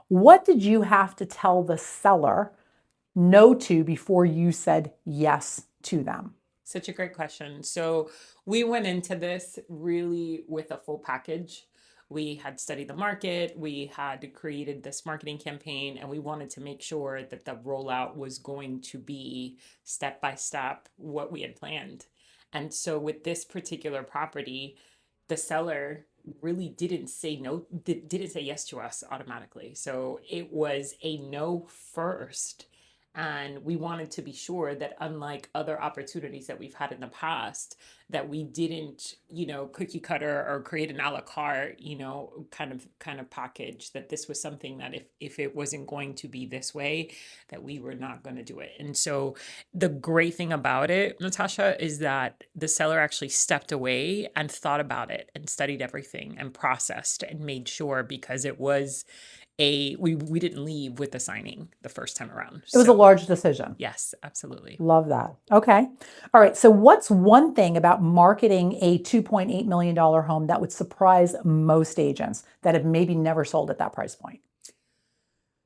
What did you have to tell the seller no to before you said yes to them? Such a great question. So we went into this really with a full package. We had studied the market, we had created this marketing campaign, and we wanted to make sure that the rollout was going to be step by step what we had planned. And so with this particular property, the seller really didn't say no, didn't say yes to us automatically. So it was a no first. And we wanted to be sure that unlike other opportunities that we've had in the past, that we didn't, cookie cutter or create an a la carte, kind of package, that this was something that if it wasn't going to be this way, that we were not going to do it. And so the great thing about it, Natasha, is that the seller actually stepped away and thought about it and studied everything and processed and made sure, because it was we didn't leave with the signing the first time around. It was a So large decision. yes, absolutely. Love that. Okay. All right. So, what's one thing about marketing a $2.8 million home that would surprise most agents that have maybe never sold at that price point?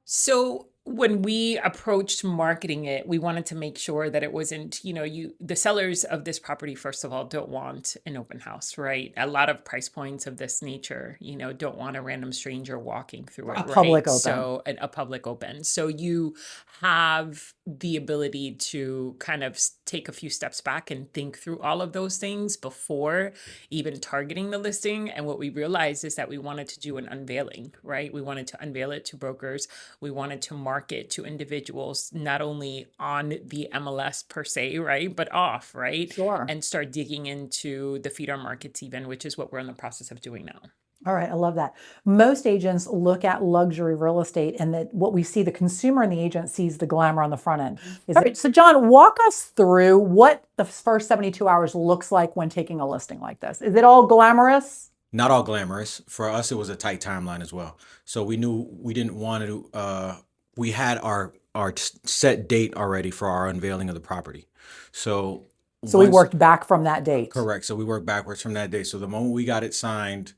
So when we approached marketing it, we wanted to make sure that it wasn't, the sellers of this property, first of all, don't want an open house, right? A lot of price points of this nature, don't want a random stranger walking through A it, public right? open. So a public open. So you have the ability to kind of take a few steps back and think through all of those things before even targeting the listing. And what we realized is that we wanted to do an unveiling, right? We wanted to unveil it to brokers. We wanted to market to individuals, not only on the MLS per se, right, but off, right? Sure. And start digging into the feeder markets even, which is what we're in the process of doing now. All right, I love that. Most agents look at luxury real estate, and that what we see, the consumer and the agent sees the glamour on the front end. All right, so John, walk us through what the first 72 hours looks like when taking a listing like this. Is it all glamorous? Not all glamorous. For us, it was a tight timeline as well. So we knew we didn't want to. We had our set date already for our unveiling of the property. So So we once worked back from that date. correct. So we worked backwards from that day. So the moment we got it signed,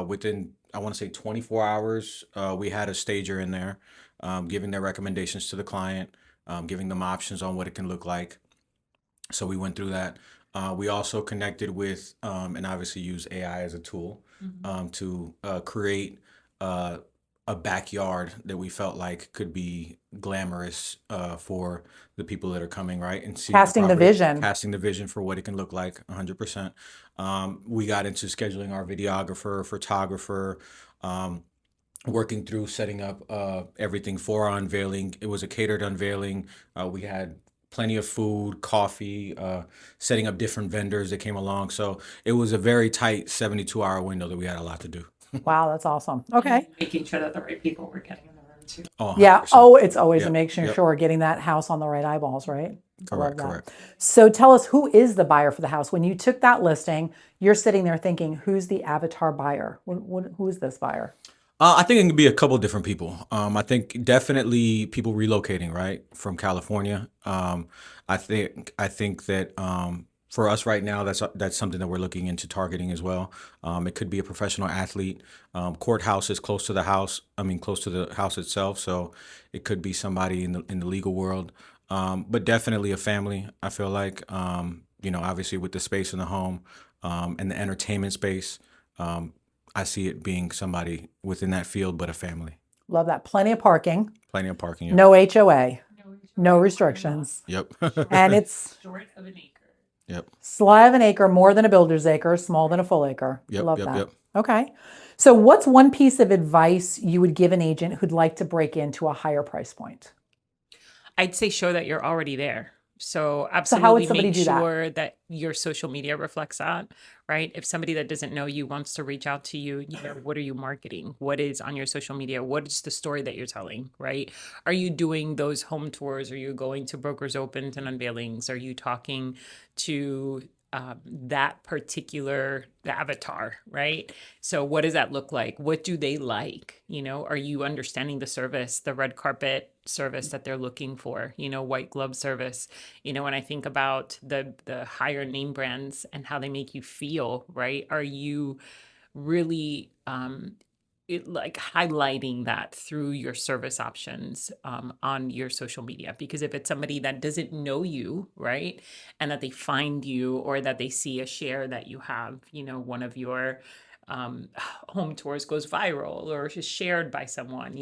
within I want to say 24 hours, we had a stager in there, giving their recommendations to the client, giving them options on what it can look like. So we went through that. We also connected with and obviously use AI as a tool to create a backyard that we felt like could be glamorous for the people that are coming, right? And seeing Casting the vision. casting the vision for what it can look like 100%. We got into scheduling our videographer, photographer, working through setting up everything for our unveiling. It was a catered unveiling. We had plenty of food, coffee, setting up different vendors that came along. So it was a very tight 72-hour window that we had a lot to do. Wow, that's awesome. Okay. Making sure that the right people were getting in the room too. Oh, Yeah. 100%. Oh, it's always a Yep. making Yep. sure getting that house on the right eyeballs, right? I love Correct. that. Correct. So tell us, who is the buyer for the house? When you took that listing, you're sitting there thinking, who's the avatar buyer? Who is this buyer? I think it can be a couple different people. I think definitely people relocating, right, from California. I think that for us right now, that's something that we're looking into targeting as well. It could be a professional athlete. Courthouse is close to the house. I mean, close to the house itself, so it could be somebody in the legal world. But definitely a family. I feel like obviously with the space in the home and the entertainment space. I see it being somebody within that field, but a family. Love that. Plenty of parking, Plenty of parking. Yep. no HOA, no restrictions. Yep. And it's Short of an acre. Yep. sly of an acre, more than a builder's acre, small than a full acre. Yep. Love Yep. that. Yep. Okay. So what's one piece of advice you would give an agent who'd like to break into a higher price point? I'd say show that you're already there. So So how would absolutely somebody make do that? sure that your social media reflects that, right? If somebody that doesn't know you wants to reach out to you, what are you marketing? What is on your social media? What is the story that you're telling, right? Are you doing those home tours? Are you going to brokers opens and unveilings? Are you talking to that particular avatar, right? So what does that look like? What do they like? Are you understanding the service, the red carpet service that they're looking for, white glove service? When I think about the higher name brands and how they make you feel, right? Are you really like highlighting that through your service options on your social media. Because if it's somebody that doesn't know you, right, and that they find you or that they see a share that you have, one of your home tours goes viral or is shared by someone,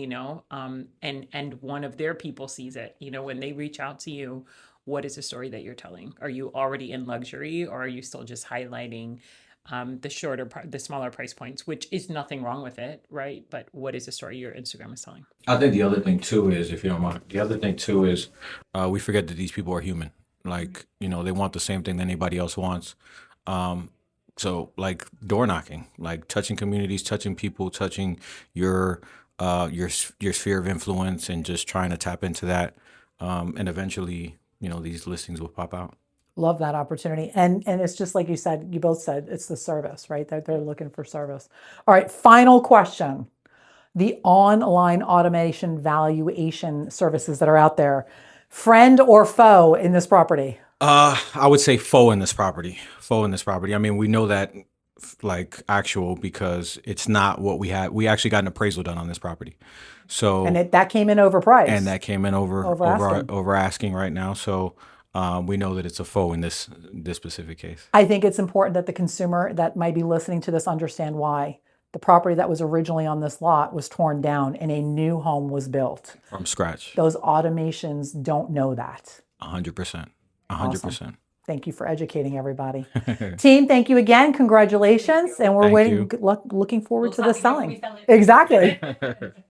and one of their people sees it, when they reach out to you, what is the story that you're telling? Are you already in luxury, or are you still just highlighting the smaller price points, which is nothing wrong with it, right? But what is the story your Instagram is telling? I think the other thing too is, if you don't mind, the other thing too is we forget that these people are human. Like, they want the same thing that anybody else wants. So like door knocking, like touching communities, touching people, touching your your sphere of influence, and just trying to tap into that. And eventually, these listings will pop out. Love that opportunity. And it's just like you both said, it's the service, right? They're looking for service. All right, final question. The online automation valuation services that are out there, friend or foe in this property? I would say faux in this property. Faux in this property. I mean, we know that like actual, because it's not what we had. We actually got an appraisal done on this property. So And that came in overpriced. and that came in Over asking. over asking right now. So we know that it's a faux in this specific case. I think it's important that the consumer that might be listening to this understand why. The property that was originally on this lot was torn down and a new home was built. From scratch. Those automations don't know that. 100%. 100%. Awesome. Thank you for educating everybody. Team, thank you again. Congratulations. And we're Thank waiting, you. looking forward to We'll the talk again when selling. we sell it. Exactly.